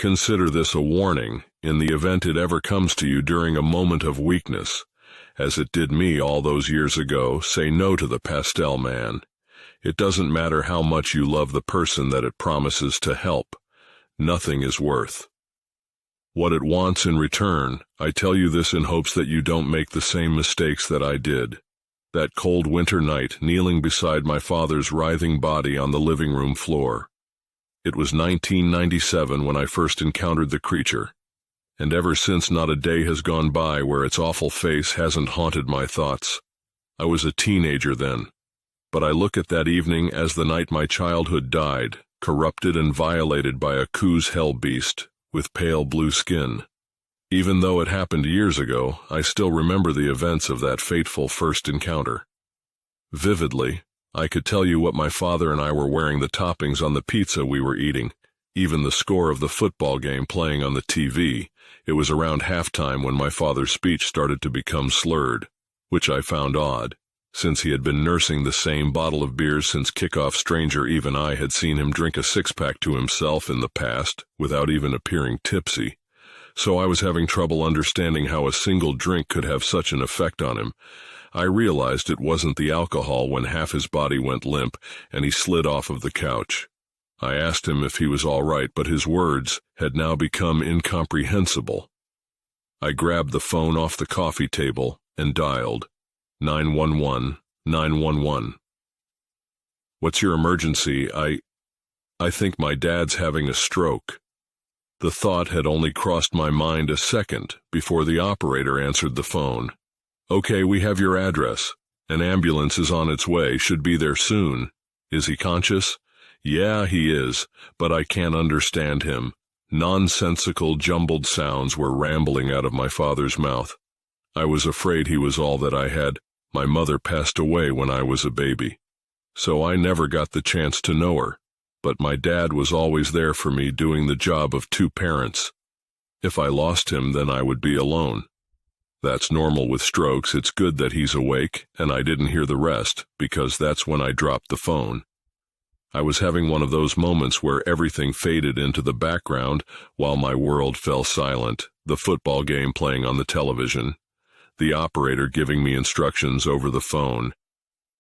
consider this a warning in the event it ever comes to you during a moment of weakness. As it did me all those years ago, say no to the Pastel Man. It doesn't matter how much you love the person that it promises to help. Nothing is worth what it wants in return. I tell you this in hopes that you don't make the same mistakes that I did. That cold winter night, kneeling beside my father's writhing body on the living room floor. It was 1997 when I first encountered the creature, and ever since not a day has gone by where its awful face hasn't haunted my thoughts. I was a teenager then, but I look at that evening as the night my childhood died, corrupted and violated by a coos hell beast with pale blue skin. Even though it happened years ago, I still remember the events of that fateful first encounter. Vividly, I could tell you what my father and I were wearing, the toppings on the pizza we were eating, even the score of the football game playing on the TV. It was around halftime when my father's speech started to become slurred, which I found odd, since he had been nursing the same bottle of beers since kickoff. Stranger even I had seen him drink a six-pack to himself in the past, without even appearing tipsy. So I was having trouble understanding how a single drink could have such an effect on him. I realized it wasn't the alcohol when half his body went limp and he slid off of the couch. I asked him if he was all right, but his words had now become incomprehensible. I grabbed the phone off the coffee table and dialed 911, 911. What's your emergency? I think my dad's having a stroke. The thought had only crossed my mind a second before the operator answered the phone. Okay, we have your address. An ambulance is on its way, should be there soon. Is he conscious? Yeah, he is, but I can't understand him. Nonsensical, jumbled sounds were rambling out of my father's mouth. I was afraid he was all that I had. My mother passed away when I was a baby, so I never got the chance to know her. But my dad was always there for me, doing the job of two parents. If I lost him, then I would be alone. That's normal with strokes. It's good that he's awake, and I didn't hear the rest, because that's when I dropped the phone. I was having one of those moments where everything faded into the background while my world fell silent, the football game playing on the television, the operator giving me instructions over the phone.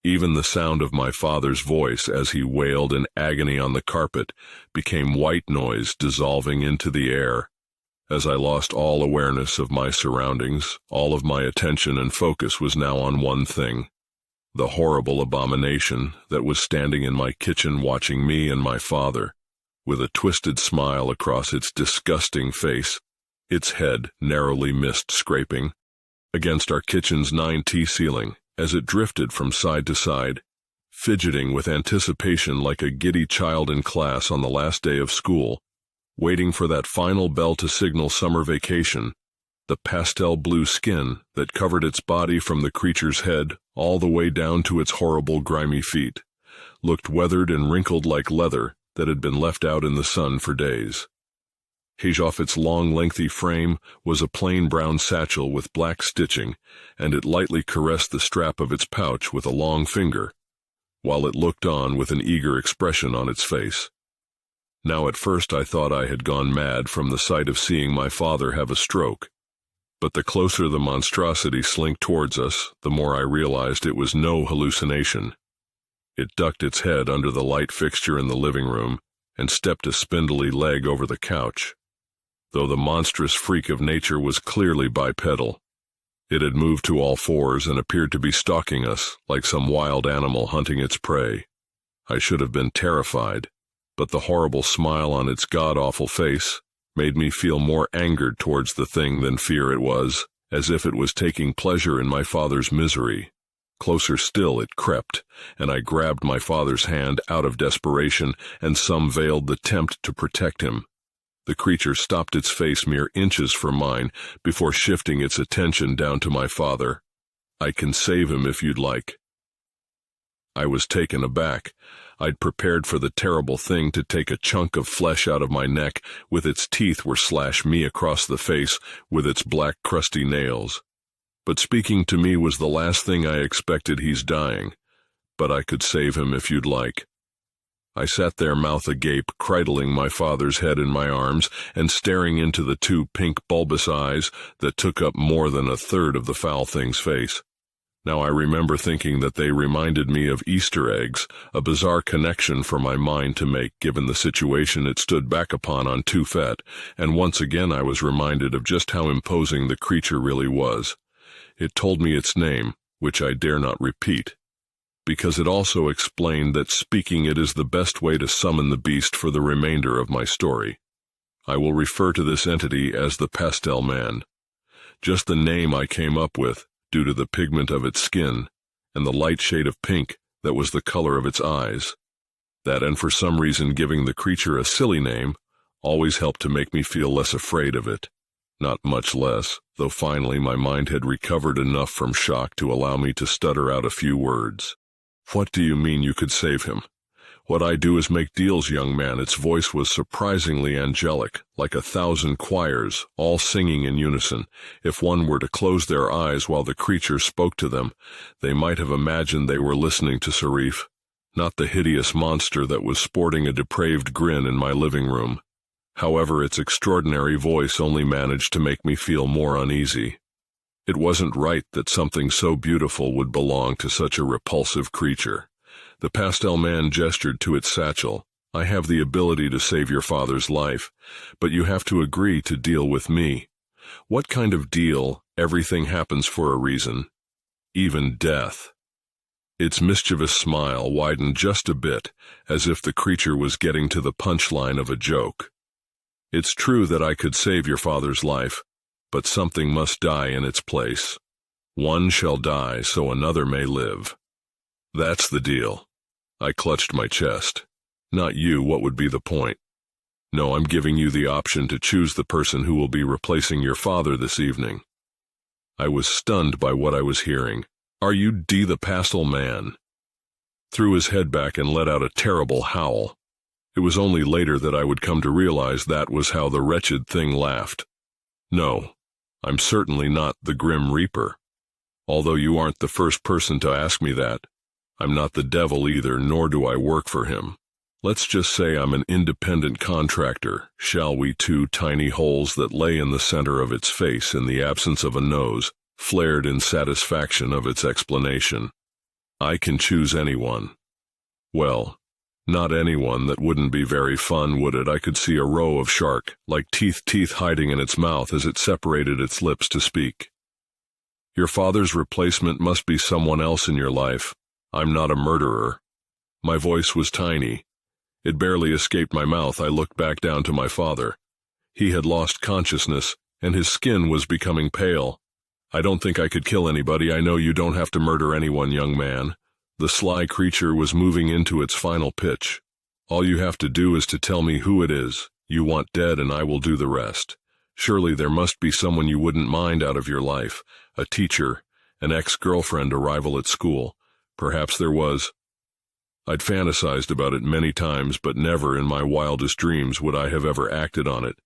Even the sound of my father's voice as he wailed in agony on the carpet became white noise dissolving into the air. As I lost all awareness of my surroundings, all of my attention and focus was now on one thing: the horrible abomination that was standing in my kitchen watching me and my father, with a twisted smile across its disgusting face, its head narrowly missed scraping against our kitchen's 9T ceiling as it drifted from side to side, fidgeting with anticipation like a giddy child in class on the last day of school, waiting for that final bell to signal summer vacation. The pastel blue skin that covered its body from the creature's head all the way down to its horrible grimy feet looked weathered and wrinkled like leather that had been left out in the sun for days. Off its long, lengthy frame was a plain brown satchel with black stitching, and it lightly caressed the strap of its pouch with a long finger, while it looked on with an eager expression on its face. Now at first I thought I had gone mad from the sight of seeing my father have a stroke, but the closer the monstrosity slinked towards us, the more I realized it was no hallucination. It ducked its head under the light fixture in the living room and stepped a spindly leg over the couch. Though the monstrous freak of nature was clearly bipedal, it had moved to all fours and appeared to be stalking us like some wild animal hunting its prey. I should have been terrified, but the horrible smile on its god-awful face made me feel more angered towards the thing than fear. It was as if it was taking pleasure in my father's misery. Closer still it crept, and I grabbed my father's hand out of desperation and some veiled the attempt to protect him. The creature stopped its face mere inches from mine before shifting its attention down to my father. I can save him if you'd like. I was taken aback. I'd prepared for the terrible thing to take a chunk of flesh out of my neck with its teeth or slash me across the face with its black crusty nails. But speaking to me was the last thing I expected. He's dying, but I could save him if you'd like. I sat there, mouth agape, cradling my father's head in my arms and staring into the two pink bulbous eyes that took up more than a third of the foul thing's face. Now I remember thinking that they reminded me of Easter eggs, a bizarre connection for my mind to make given the situation it stood back upon on two feet, and once again I was reminded of just how imposing the creature really was. It told me its name, which I dare not repeat, because it also explained that speaking it is the best way to summon the beast for the remainder of my story. I will refer to this entity as the Pastel Man. Just the name I came up with, due to the pigment of its skin, and the light shade of pink that was the color of its eyes. That, and for some reason giving the creature a silly name, always helped to make me feel less afraid of it. Not much less, though finally my mind had recovered enough from shock to allow me to stutter out a few words. "What do you mean you could save him?" "What I do is make deals, young man." Its voice was surprisingly angelic, like 1,000 choirs, all singing in unison. If one were to close their eyes while the creature spoke to them, they might have imagined they were listening to Sharif, not the hideous monster that was sporting a depraved grin in my living room. However, its extraordinary voice only managed to make me feel more uneasy. It wasn't right that something so beautiful would belong to such a repulsive creature. The Pastel Man gestured to its satchel. "I have the ability to save your father's life, but you have to agree to deal with me." "What kind of deal? Everything happens for a reason. Even death." Its mischievous smile widened just a bit, as if the creature was getting to the punchline of a joke. "It's true that I could save your father's life, but something must die in its place. One shall die so another may live. That's the deal." I clutched my chest. "Not you, what would be the point?" "No, I'm giving you the option to choose the person who will be replacing your father this evening." I was stunned by what I was hearing. "Are you the Pastel Man?" Threw his head back and let out a terrible howl. It was only later that I would come to realize that was how the wretched thing laughed. "No, I'm certainly not the Grim Reaper. Although you aren't the first person to ask me that. I'm not the devil either, nor do I work for him. Let's just say I'm an independent contractor, shall we?" Two tiny holes that lay in the center of its face in the absence of a nose flared in satisfaction of its explanation. "I can choose anyone." "Well, not anyone. That wouldn't be very fun, would it?" I could see a row of shark-like teeth hiding in its mouth as it separated its lips to speak. "Your father's replacement must be someone else in your life. I'm not a murderer." My voice was tiny. It barely escaped my mouth. I looked back down to my father. He had lost consciousness, and his skin was becoming pale. "I don't think I could kill anybody. I know you don't have to murder anyone, young man." The sly creature was moving into its final pitch. "All you have to do is to tell me who it is you want dead, and I will do the rest. Surely there must be someone you wouldn't mind out of your life. A teacher, an ex-girlfriend, a rival at school. Perhaps there was." I'd fantasized about it many times, but never in my wildest dreams would I have ever acted on it.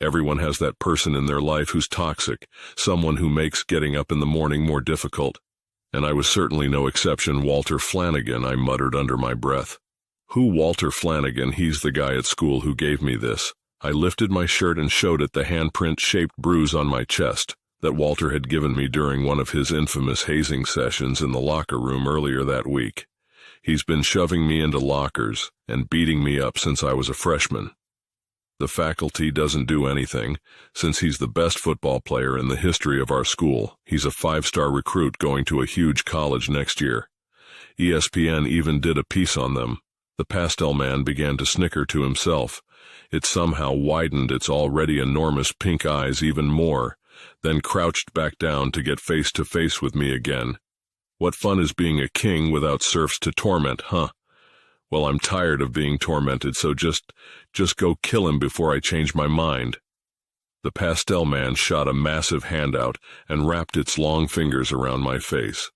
Everyone has that person in their life who's toxic, someone who makes getting up in the morning more difficult. And I was certainly no exception. "Walter Flanagan," I muttered under my breath. "Who Walter Flanagan?" "He's the guy at school who gave me this." I lifted my shirt and showed it the handprint-shaped bruise on my chest that Walter had given me during one of his infamous hazing sessions in the locker room earlier that week. He's been shoving me into lockers and beating me up since I was a freshman. The faculty doesn't do anything, since he's the best football player in the history of our school. He's a 5-star recruit going to a huge college next year. ESPN even did a piece on them. The Pastel Man began to snicker to himself. It somehow widened its already enormous pink eyes even more, then crouched back down to get face to face with me again. "What fun is being a king without serfs to torment, huh? Well, I'm tired of being tormented, so just go kill him before I change my mind." The Pastel Man shot a massive hand out and wrapped its long fingers around my face.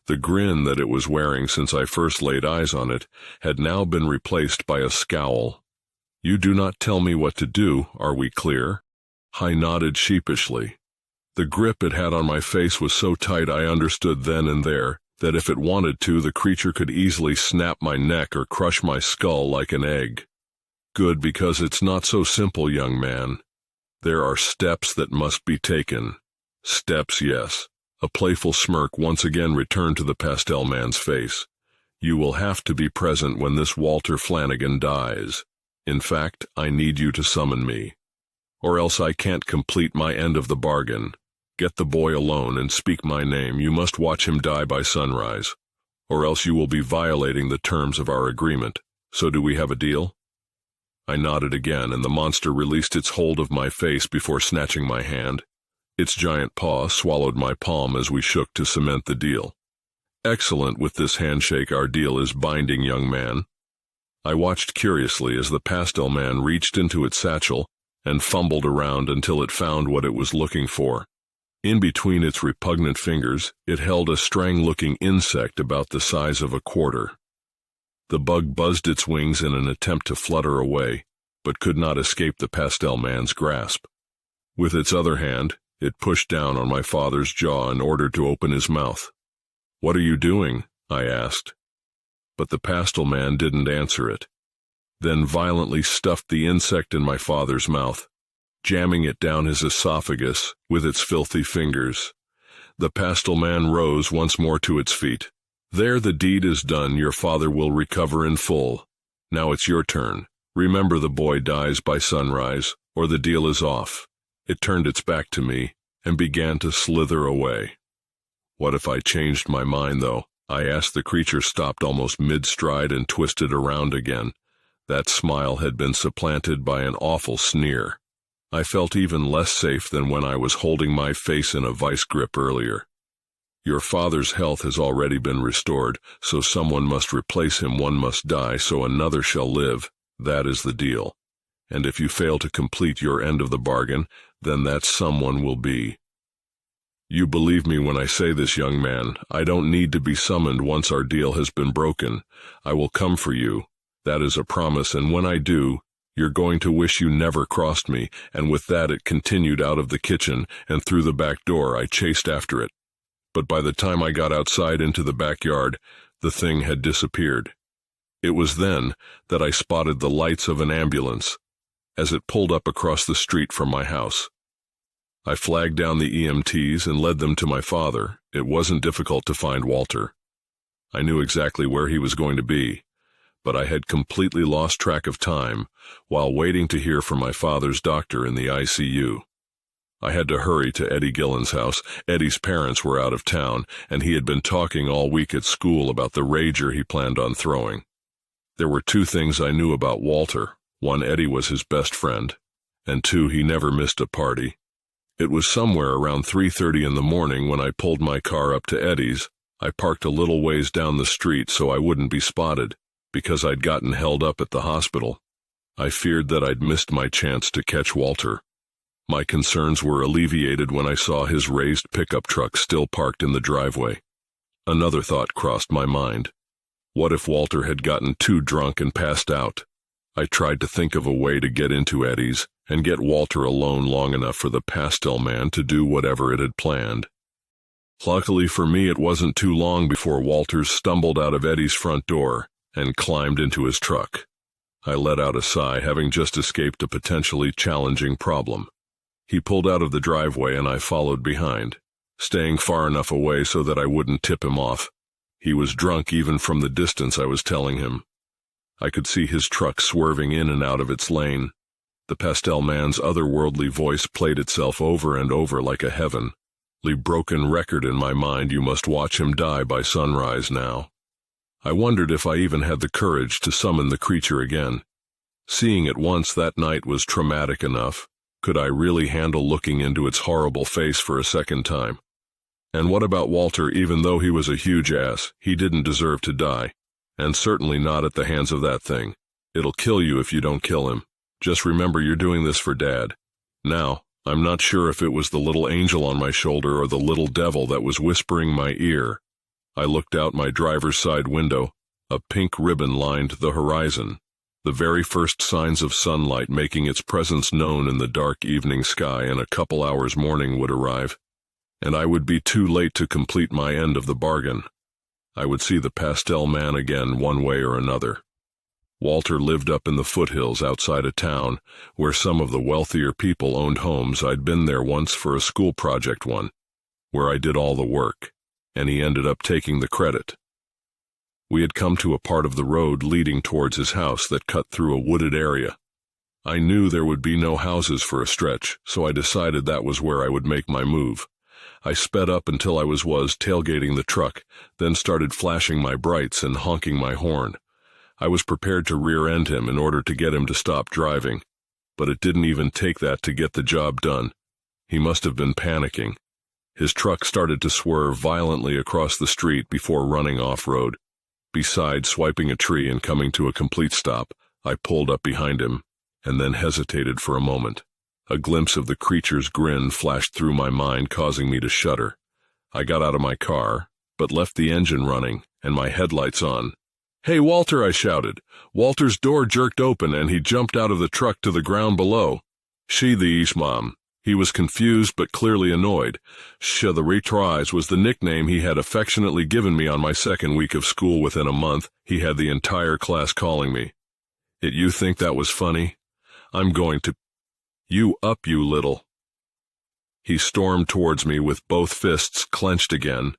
The grin that it was wearing since I first laid eyes on it had now been replaced by a scowl. "You do not tell me what to do, are we clear?" I nodded sheepishly. The grip it had on my face was so tight I understood then and there that if it wanted to, the creature could easily snap my neck or crush my skull like an egg. Good, because it's not so simple, young man. There are steps that must be taken. Steps, yes. A playful smirk once again returned to the Pastel Man's face. You will have to be present when this Walter Flanagan dies. In fact, I need you to summon me. Or else I can't complete my end of the bargain. Get the boy alone and speak my name. You must watch him die by sunrise. Or else you will be violating the terms of our agreement. So do we have a deal? I nodded again, and the monster released its hold of my face before snatching my hand. Its giant paw swallowed my palm as we shook to cement the deal. Excellent. With this handshake, our deal is binding, young man. I watched curiously as the Pastel Man reached into its satchel and fumbled around until it found what it was looking for. In between its repugnant fingers, it held a strange-looking insect about the size of a quarter. The bug buzzed its wings in an attempt to flutter away, but could not escape the Pastel Man's grasp. With its other hand, it pushed down on my father's jaw in order to open his mouth. "What are you doing?" I asked. But the Pastel Man didn't answer it, then violently stuffed the insect in my father's mouth, jamming it down his esophagus with its filthy fingers. The Pastel Man rose once more to its feet. "There, the deed is done. Your father will recover in full. Now it's your turn. Remember, the boy dies by sunrise, or the deal is off." It turned its back to me and began to slither away. What if I changed my mind, though? I asked. The creature stopped almost mid-stride and twisted around again. That smile had been supplanted by an awful sneer. I felt even less safe than when I was holding my face in a vice grip earlier. "Your father's health has already been restored, so someone must replace him. One must die, so another shall live. That is the deal. And if you fail to complete your end of the bargain, then that someone will be. You believe me when I say this, young man. I don't need to be summoned once our deal has been broken. I will come for you. That is a promise, and when I do, you're going to wish you never crossed me." And with that it continued out of the kitchen and through the back door. I chased after it. But by the time I got outside into the backyard, the thing had disappeared. It was then that I spotted the lights of an ambulance as it pulled up across the street from my house. I flagged down the EMTs and led them to my father. It wasn't difficult to find Walter. I knew exactly where he was going to be, but I had completely lost track of time while waiting to hear from my father's doctor in the ICU. I had to hurry to Eddie Gillen's house. Eddie's parents were out of town, and he had been talking all week at school about the rager he planned on throwing. There were two things I knew about Walter. One, Eddie was his best friend, and two, he never missed a party. It was somewhere around 3:30 in the morning when I pulled my car up to Eddie's. I parked a little ways down the street so I wouldn't be spotted, because I'd gotten held up at the hospital. I feared that I'd missed my chance to catch Walter. My concerns were alleviated when I saw his raised pickup truck still parked in the driveway. Another thought crossed my mind. What if Walter had gotten too drunk and passed out? I tried to think of a way to get into Eddie's and get Walter alone long enough for the Pastel Man to do whatever it had planned. Luckily for me, it wasn't too long before Walter stumbled out of Eddie's front door and climbed into his truck. I let out a sigh, having just escaped a potentially challenging problem. He pulled out of the driveway and I followed behind, staying far enough away so that I wouldn't tip him off. He was drunk even from the distance I was telling him. I could see his truck swerving in and out of its lane. The Pastel Man's otherworldly voice played itself over and over like a heavenly broken record in my mind. You must watch him die by sunrise now. I wondered if I even had the courage to summon the creature again. Seeing it once that night was traumatic enough. Could I really handle looking into its horrible face for a second time? And what about Walter? Even though he was a huge ass, he didn't deserve to die. And certainly not at the hands of that thing. It'll kill you if you don't kill him. Just remember, you're doing this for Dad. Now, I'm not sure if it was the little angel on my shoulder or the little devil that was whispering my ear. I looked out my driver's side window. A pink ribbon lined the horizon, the very first signs of sunlight making its presence known in the dark evening sky. In a couple hours morning would arrive, and I would be too late to complete my end of the bargain. I would see the Pastel Man again one way or another. Walter lived up in the foothills outside of town, where some of the wealthier people owned homes. I'd been there once for a school project where I did all the work, and he ended up taking the credit. We had come to a part of the road leading towards his house that cut through a wooded area. I knew there would be no houses for a stretch, so I decided that was where I would make my move. I sped up until I was tailgating the truck, then started flashing my brights and honking my horn. I was prepared to rear-end him in order to get him to stop driving, but it didn't even take that to get the job done. He must have been panicking. His truck started to swerve violently across the street before running off-road. Besides swiping a tree and coming to a complete stop, I pulled up behind him, and then hesitated for a moment. A glimpse of the creature's grin flashed through my mind, causing me to shudder. I got out of my car, but left the engine running and my headlights on. "Hey, Walter," I shouted. Walter's door jerked open and he jumped out of the truck to the ground below. "She these, Mom." He was confused but clearly annoyed. "Sha the retries" was the nickname he had affectionately given me on my second week of school. Within a month, he had the entire class calling me. "It you think that was funny? I'm going to you up, you little." He stormed towards me with both fists clenched again.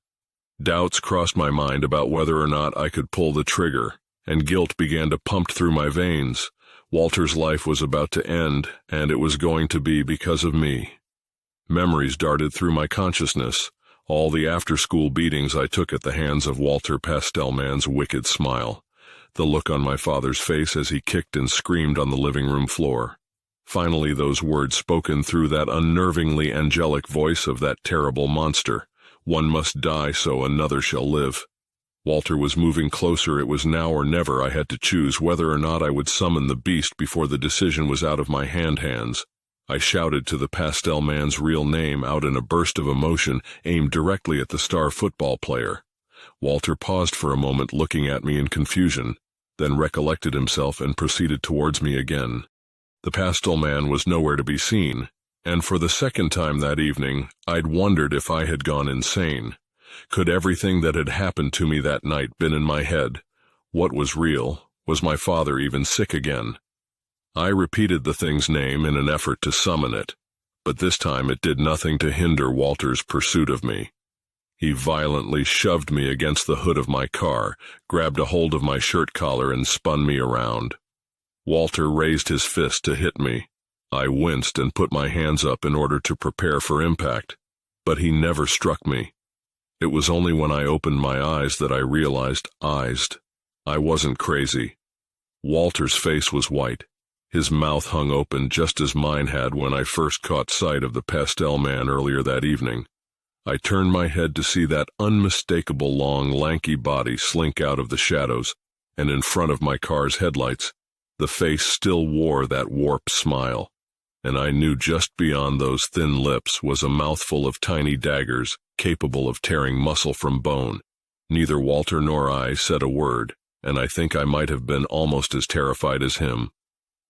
Doubts crossed my mind about whether or not I could pull the trigger, and guilt began to pump through my veins. Walter's life was about to end, and it was going to be because of me. Memories darted through my consciousness, all the after-school beatings I took at the hands of Walter Pastel Man's wicked smile, the look on my father's face as he kicked and screamed on the living room floor. Finally, those words spoken through that unnervingly angelic voice of that terrible monster. "One must die so another shall live." Walter was moving closer. It was now or never. I had to choose whether or not I would summon the beast before the decision was out of my hands. I shouted to the Pastel Man's real name out in a burst of emotion aimed directly at the star football player. Walter paused for a moment, looking at me in confusion, then recollected himself and proceeded towards me again. The Pastel Man was nowhere to be seen, and for the second time that evening, I'd wondered if I had gone insane. Could everything that had happened to me that night been in my head? What was real? Was my father even sick again? I repeated the thing's name in an effort to summon it, but this time it did nothing to hinder Walter's pursuit of me. He violently shoved me against the hood of my car, grabbed a hold of my shirt collar and spun me around. Walter raised his fist to hit me. I winced and put my hands up in order to prepare for impact, but he never struck me. It was only when I opened my eyes that I realized I wasn't crazy. Walter's face was white. His mouth hung open just as mine had when I first caught sight of the Pastel Man earlier that evening. I turned my head to see that unmistakable long, lanky body slink out of the shadows, and in front of my car's headlights, the face still wore that warped smile, and I knew just beyond those thin lips was a mouthful of tiny daggers capable of tearing muscle from bone. Neither Walter nor I said a word, and I think I might have been almost as terrified as him.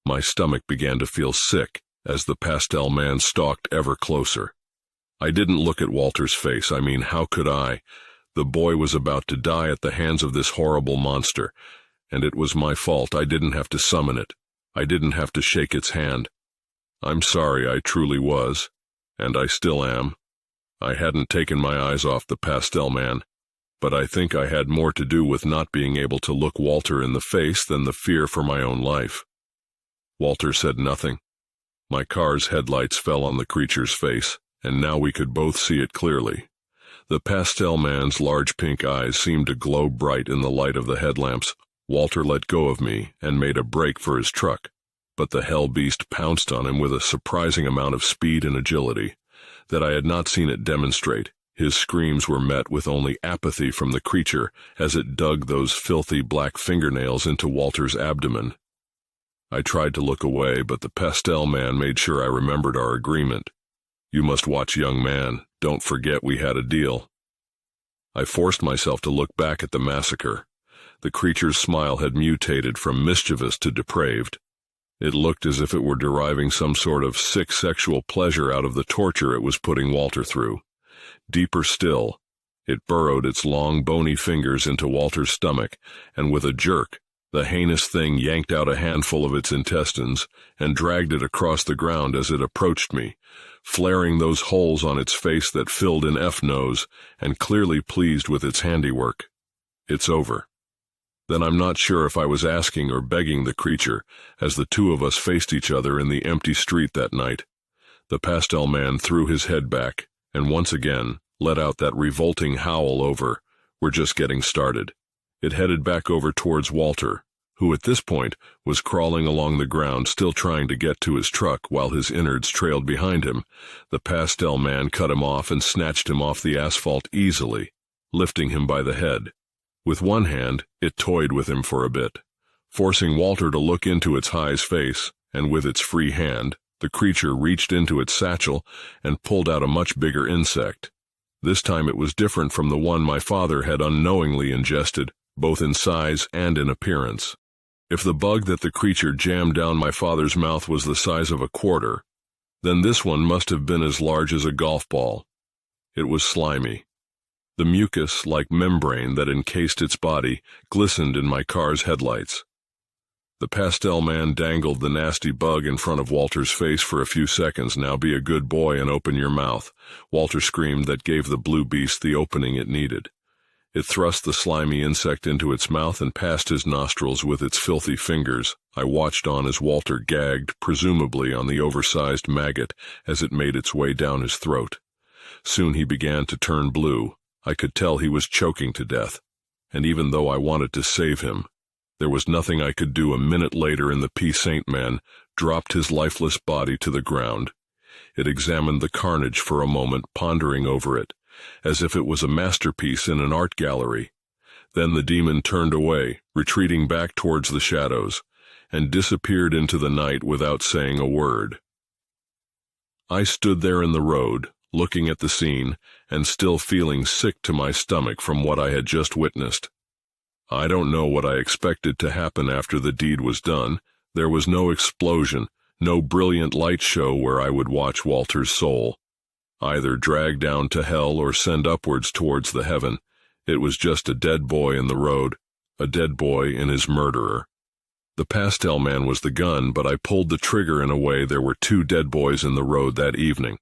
My stomach began to feel sick as the Pastel Man stalked ever closer. I didn't look at Walter's face. I mean, how could I? The boy was about to die at the hands of this horrible monster, and it was my fault. I didn't have to summon it. I didn't have to shake its hand. I'm sorry, I truly was, and I still am. I hadn't taken my eyes off the Pastel Man, but I think I had more to do with not being able to look Walter in the face than the fear for my own life. Walter said nothing. My car's headlights fell on the creature's face, and now we could both see it clearly. The Pastel Man's large pink eyes seemed to glow bright in the light of the headlamps. Walter let go of me and made a break for his truck, but the hell beast pounced on him with a surprising amount of speed and agility that I had not seen it demonstrate. His screams were met with only apathy from the creature as it dug those filthy black fingernails into Walter's abdomen. I tried to look away, but the Pastel Man made sure I remembered our agreement. "You must watch, young man. Don't forget we had a deal." I forced myself to look back at the massacre. The creature's smile had mutated from mischievous to depraved. It looked as if it were deriving some sort of sick sexual pleasure out of the torture it was putting Walter through. Deeper still, It burrowed its long, bony fingers into Walter's stomach, and with a jerk, the heinous thing yanked out a handful of its intestines and dragged it across the ground as it approached me, flaring those holes on its face that filled an F-nose, and clearly pleased with its handiwork. It's over. Then I'm not sure if I was asking or begging the creature, as the two of us faced each other in the empty street that night. The Pastel Man threw his head back, and once again let out that revolting howl over, "We're just getting started." It headed back over towards Walter, who at this point was crawling along the ground, still trying to get to his truck while his innards trailed behind him. The Pastel Man cut him off and snatched him off the asphalt easily, lifting him by the head. With one hand, it toyed with him for a bit, forcing Walter to look into its high's face, and with its free hand, the creature reached into its satchel and pulled out a much bigger insect. This time it was different from the one my father had unknowingly ingested, both in size and in appearance. If the bug that the creature jammed down my father's mouth was the size of a quarter, then this one must have been as large as a golf ball. It was slimy. The mucus-like membrane that encased its body glistened in my car's headlights. The Pastel Man dangled the nasty bug in front of Walter's face for a few seconds. "Now be a good boy and open your mouth," Walter screamed. That gave the blue beast the opening it needed. It thrust the slimy insect into its mouth and past his nostrils with its filthy fingers. I watched on as Walter gagged, presumably on the oversized maggot, as it made its way down his throat. Soon he began to turn blue. I could tell he was choking to death, and even though I wanted to save him, there was nothing I could do. A minute later, and the Saint Man dropped his lifeless body to the ground. It examined the carnage for a moment, pondering over it, as if it was a masterpiece in an art gallery. Then the demon turned away, retreating back towards the shadows, and disappeared into the night without saying a word. I stood there in the road, looking at the scene, and still feeling sick to my stomach from what I had just witnessed. I don't know what I expected to happen after the deed was done. There was no explosion, no brilliant light show where I would watch Walter's soul either drag down to hell or send upwards towards the heaven. It was just a dead boy in the road, a dead boy and his murderer. The Pastel Man was the gun, but I pulled the trigger in a way there were two dead boys in the road that evening.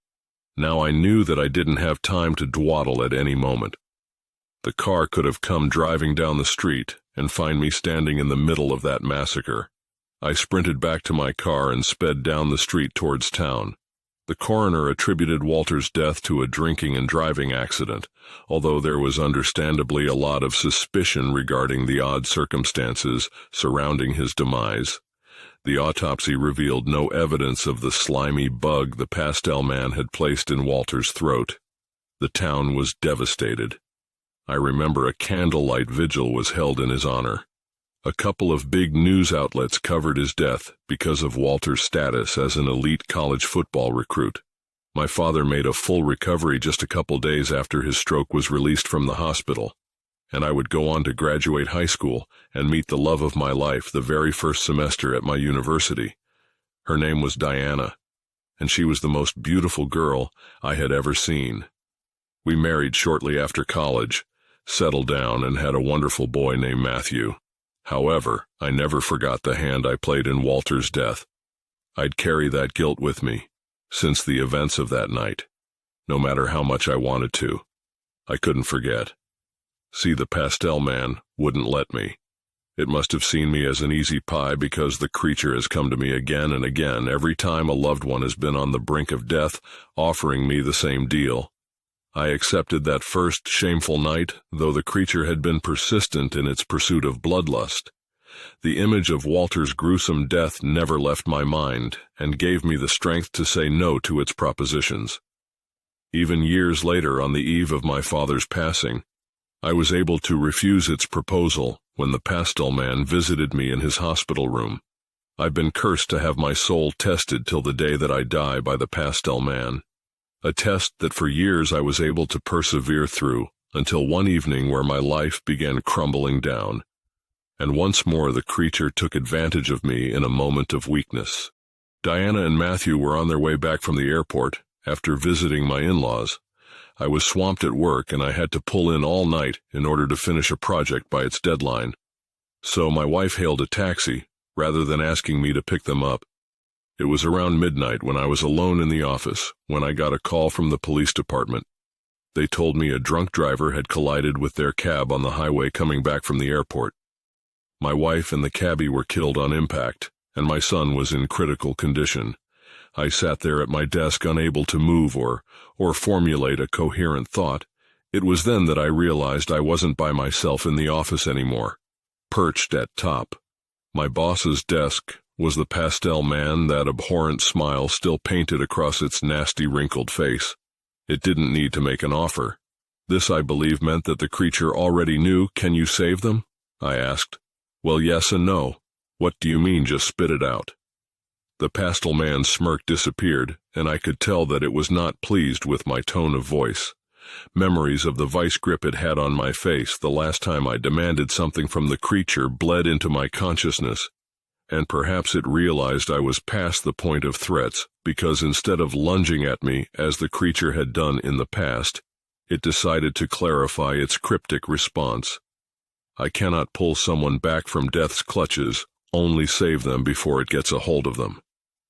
Now I knew that I didn't have time to dawdle at any moment. The car could have come driving down the street and find me standing in the middle of that massacre. I sprinted back to my car and sped down the street towards town. The coroner attributed Walter's death to a drinking and driving accident, although there was understandably a lot of suspicion regarding the odd circumstances surrounding his demise. The autopsy revealed no evidence of the slimy bug the Pastel Man had placed in Walter's throat. The town was devastated. I remember a candlelight vigil was held in his honor. A couple of big news outlets covered his death because of Walter's status as an elite college football recruit. My father made a full recovery just a couple days after his stroke was released from the hospital, and I would go on to graduate high school and meet the love of my life the very first semester at my university. Her name was Diana, and she was the most beautiful girl I had ever seen. We married shortly after college, settled down, and had a wonderful boy named Matthew. However, I never forgot the hand I played in Walter's death. I'd carry that guilt with me since the events of that night, no matter how much I wanted to. I couldn't forget. See, the Pastel Man wouldn't let me. It must have seen me as an easy pie, because the creature has come to me again and again, every time a loved one has been on the brink of death, offering me the same deal. I accepted that first shameful night, though the creature had been persistent in its pursuit of bloodlust. The image of Walter's gruesome death never left my mind, and gave me the strength to say no to its propositions. Even years later, on the eve of my father's passing, I was able to refuse its proposal when the Pastel Man visited me in his hospital room. I've been cursed to have my soul tested till the day that I die by the Pastel Man. A test that for years I was able to persevere through, until one evening where my life began crumbling down, and once more the creature took advantage of me in a moment of weakness. Diana and Matthew were on their way back from the airport after visiting my in-laws. I was swamped at work and I had to pull in all night in order to finish a project by its deadline. So my wife hailed a taxi, rather than asking me to pick them up. It was around midnight when I was alone in the office when I got a call from the police department. They told me a drunk driver had collided with their cab on the highway coming back from the airport. My wife and the cabbie were killed on impact, and my son was in critical condition. I sat there at my desk unable to move or formulate a coherent thought. It was then that I realized I wasn't by myself in the office anymore. Perched at top my boss's desk was the Pastel Man, that abhorrent smile still painted across its nasty wrinkled face. It didn't need to make an offer. This, I believe, meant that the creature already knew. "Can you save them?" I asked. "Well, yes and no." "What do you mean? Just spit it out." The Pastel Man's smirk disappeared, and I could tell that it was not pleased with my tone of voice. Memories of the vice grip it had on my face the last time I demanded something from the creature bled into my consciousness, and perhaps it realized I was past the point of threats because instead of lunging at me as the creature had done in the past, it decided to clarify its cryptic response. "I cannot pull someone back from death's clutches, only save them before it gets a hold of them.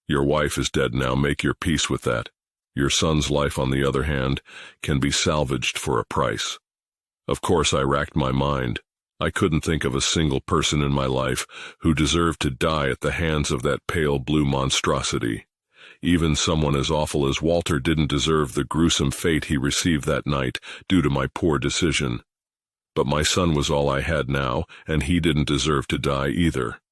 Your wife is dead now, make your peace with that. Your son's life, on the other hand, can be salvaged for a price." Of course, I racked my mind. I couldn't think of a single person in my life who deserved to die at the hands of that pale blue monstrosity. Even someone as awful as Walter didn't deserve the gruesome fate he received that night due to my poor decision. But my son was all I had now, and he didn't deserve to die either.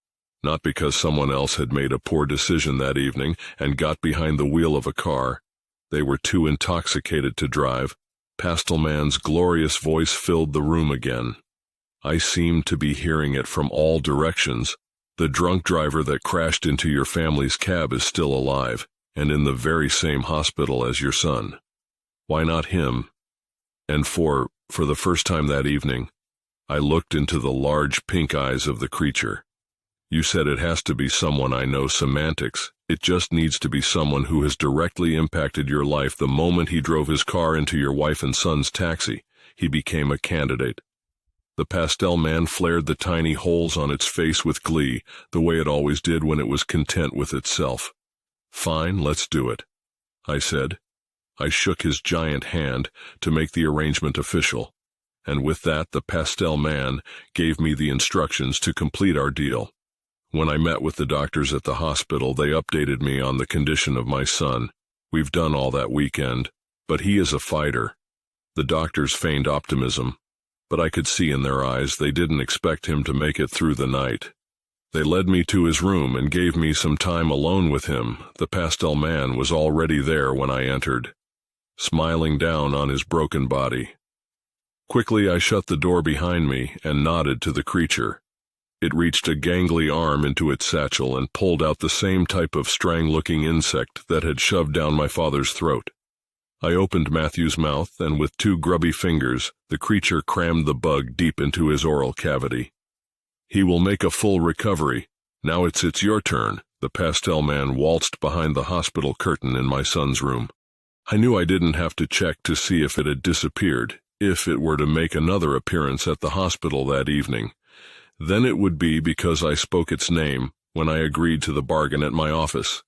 Not because someone else had made a poor decision that evening and got behind the wheel of a car. They were too intoxicated to drive. Pastel Man's glorious voice filled the room again. I seemed to be hearing it from all directions. "The drunk driver that crashed into your family's cab is still alive, and in the very same hospital as your son. Why not him?" And for the first time that evening, I looked into the large pink eyes of the creature. "You said it has to be someone I know. Semantics. It just needs to be someone who has directly impacted your life. The moment he drove his car into your wife and son's taxi, he became a candidate." The Pastel Man flared the tiny holes on its face with glee, the way it always did when it was content with itself. "Fine, let's do it," I said. I shook his giant hand to make the arrangement official, and with that the Pastel Man gave me the instructions to complete our deal. When I met with the doctors at the hospital, they updated me on the condition of my son. "We've done all that weekend, but he is a fighter." The doctors feigned optimism, but I could see in their eyes they didn't expect him to make it through the night. They led me to his room and gave me some time alone with him. The Pastel Man was already there when I entered, smiling down on his broken body. Quickly I shut the door behind me and nodded to the creature. It reached a gangly arm into its satchel and pulled out the same type of strang-looking insect that had shoved down my father's throat. I opened Matthew's mouth, and with 2 grubby fingers, the creature crammed the bug deep into his oral cavity. "He will make a full recovery. Now it's your turn." The Pastel Man waltzed behind the hospital curtain in my son's room. I knew I didn't have to check to see if it had disappeared, if it were to make another appearance at the hospital that evening. Then it would be because I spoke its name when I agreed to the bargain at my office.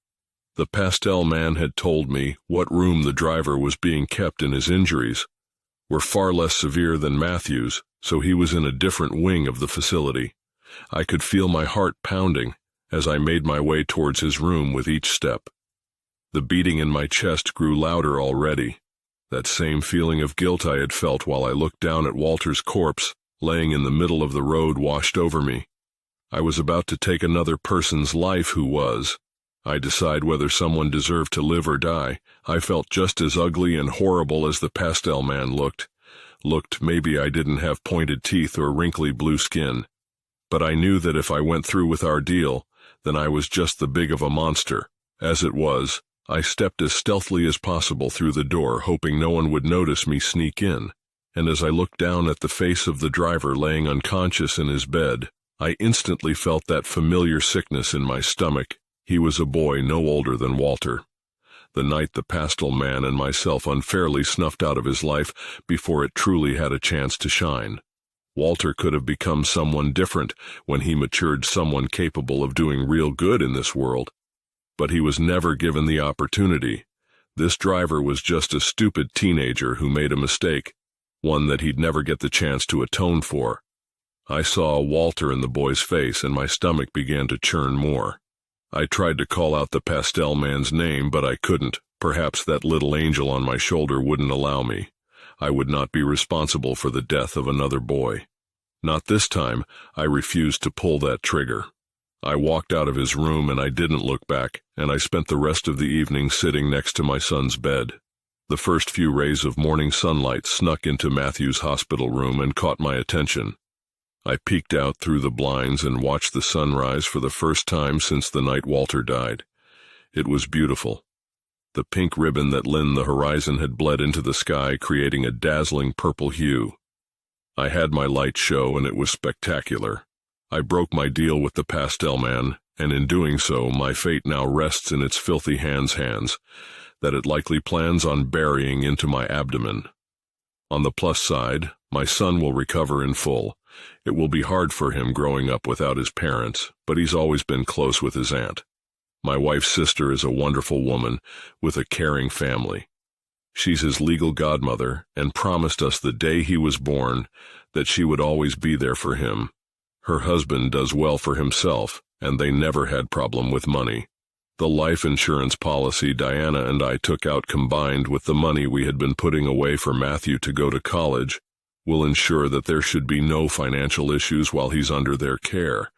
The Pastel Man had told me what room the driver was being kept, and his injuries were far less severe than Matthew's, so he was in a different wing of the facility. I could feel my heart pounding as I made my way towards his room with each step. The beating in my chest grew louder already. That same feeling of guilt I had felt while I looked down at Walter's corpse, laying in the middle of the road, washed over me. I was about to take another person's life who was. I decide whether someone deserved to live or die. I felt just as ugly and horrible as the Pastel Man looked. Maybe I didn't have pointed teeth or wrinkly blue skin. But I knew that if I went through with our deal, then I was just the big of a monster. As it was, I stepped as stealthily as possible through the door, hoping no one would notice me sneak in. And as I looked down at the face of the driver laying unconscious in his bed, I instantly felt that familiar sickness in my stomach. He was a boy no older than Walter. the night the Pastel Man and myself unfairly snuffed out of his life before it truly had a chance to shine. Walter could have become someone different when he matured, someone capable of doing real good in this world. But he was never given the opportunity. This driver was just a stupid teenager who made a mistake, one that he'd never get the chance to atone for. I saw Walter in the boy's face, and my stomach began to churn more. I tried to call out the Pastel Man's name, but I couldn't. Perhaps that little angel on my shoulder wouldn't allow me. I would not be responsible for the death of another boy. Not this time. I refused to pull that trigger. I walked out of his room and I didn't look back, and I spent the rest of the evening sitting next to my son's bed. The first few rays of morning sunlight snuck into Matthew's hospital room and caught my attention. I peeked out through the blinds and watched the sunrise for the first time since the night Walter died. It was beautiful. The pink ribbon that lined the horizon had bled into the sky, creating a dazzling purple hue. I had my light show, and it was spectacular. I broke my deal with the Pastel Man, and in doing so, my fate now rests in its filthy hands that it likely plans on burying into my abdomen. On the plus side, my son will recover in full. It will be hard for him growing up without his parents, but he's always been close with his aunt. My wife's sister is a wonderful woman with a caring family. She's his legal godmother and promised us the day he was born that she would always be there for him. Her husband does well for himself, and they never had problem with money. The life insurance policy Diana and I took out, combined with the money we had been putting away for Matthew to go to college, will ensure that there should be no financial issues while he's under their care,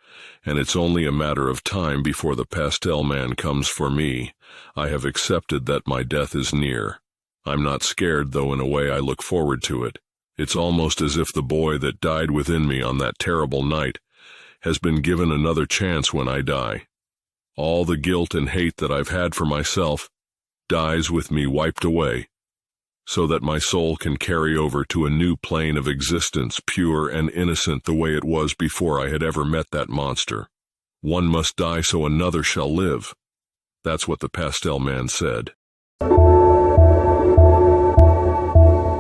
and it's only a matter of time before the Pastel Man comes for me. I have accepted that my death is near. I'm not scared, though in a way I look forward to it. It's almost as if the boy that died within me on that terrible night has been given another chance when I die. All the guilt and hate that I've had for myself dies with me wiped away, so that my soul can carry over to a new plane of existence, pure and innocent the way it was before I had ever met that monster. One must die so another shall live. That's what the Pastel Man said.